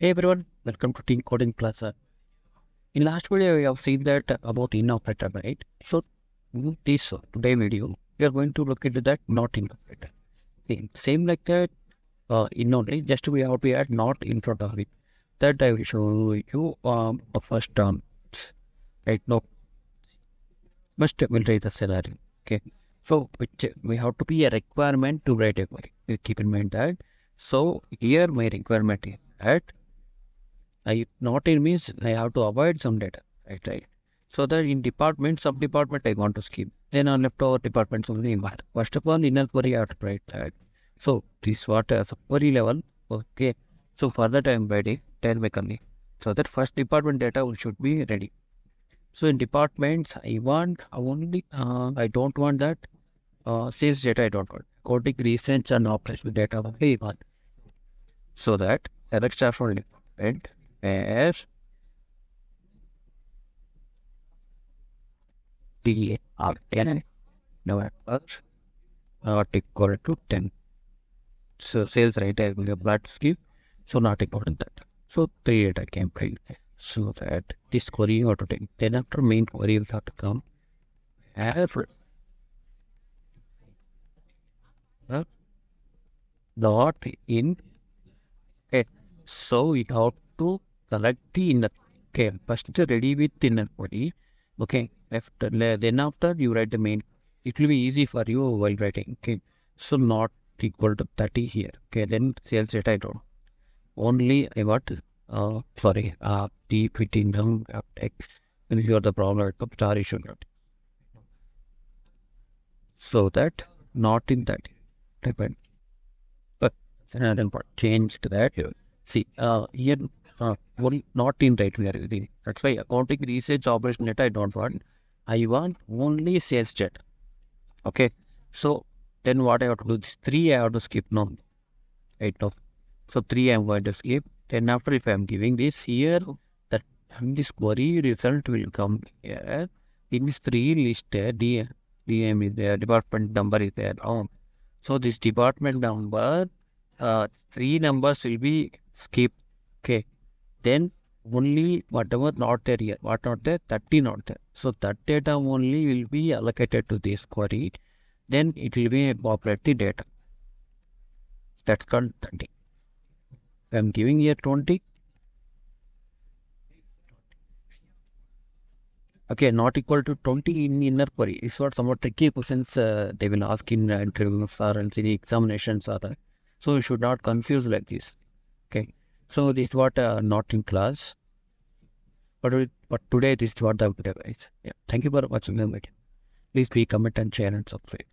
Hey everyone, welcome to TeamCodingPlaza. In last video, we have seen that about in operator, right? So in this today video, we are going to look into that not in operator. Same like that in only, just we have to add not in front of it. That I will show you the first term. Right now, first we'll write the scenario. Okay, so which we have to be a requirement to write a query. Keep in mind that. So here my requirement is that not in means I have to avoid some data, right? So that in department, sub-department I want to skip. Then on leftover departments only matter. First of all, inner query I have to write that. So this what as a query level. Okay. So for that I am writing tell my company. So that first department data should be ready. So in departments I want only I don't want that sales data I don't want. Coding research and operational data only I want. So that select star for department as the R10 November not equal to 10. So sales rate I will blood skip, so not equal to that. So 3 data campaign. So that this query you have to take. Then after main query will have to come as not in. Okay, so we have to select the inner. Okay, first ready with inner query. Okay, then after you write the main. It will be easy for you while writing. Okay, so not equal to 30 here. Okay, then sales data I don't. Only I want the fitting down text. And if you are the problem, star issue not. So that not in that. Depend. But another part change to that. See, here only not in right we are reading. That's why accounting research operation data I don't want. I want only sales data. Okay, so then what I have to do? This 3 I have to skip now. Right now. So 3 I am going to skip. Then after if I am giving this here, that this query result will come here. In this 3 list, DM is there, department number is there. So this department number, 3 numbers will be skipped. Okay, then only whatever not there here, what not there, 30 not there. So that data only will be allocated to this query. Then it will be populate the data. That's called 30. I am giving here 20. Okay, not equal to 20 in inner query. It's what somewhat tricky questions they will ask in interviews or in examinations or that. So you should not confuse like this. Okay, so this is what not in class. But today this is what the video is. Yeah, thank you for watching the video. Please comment and share and subscribe.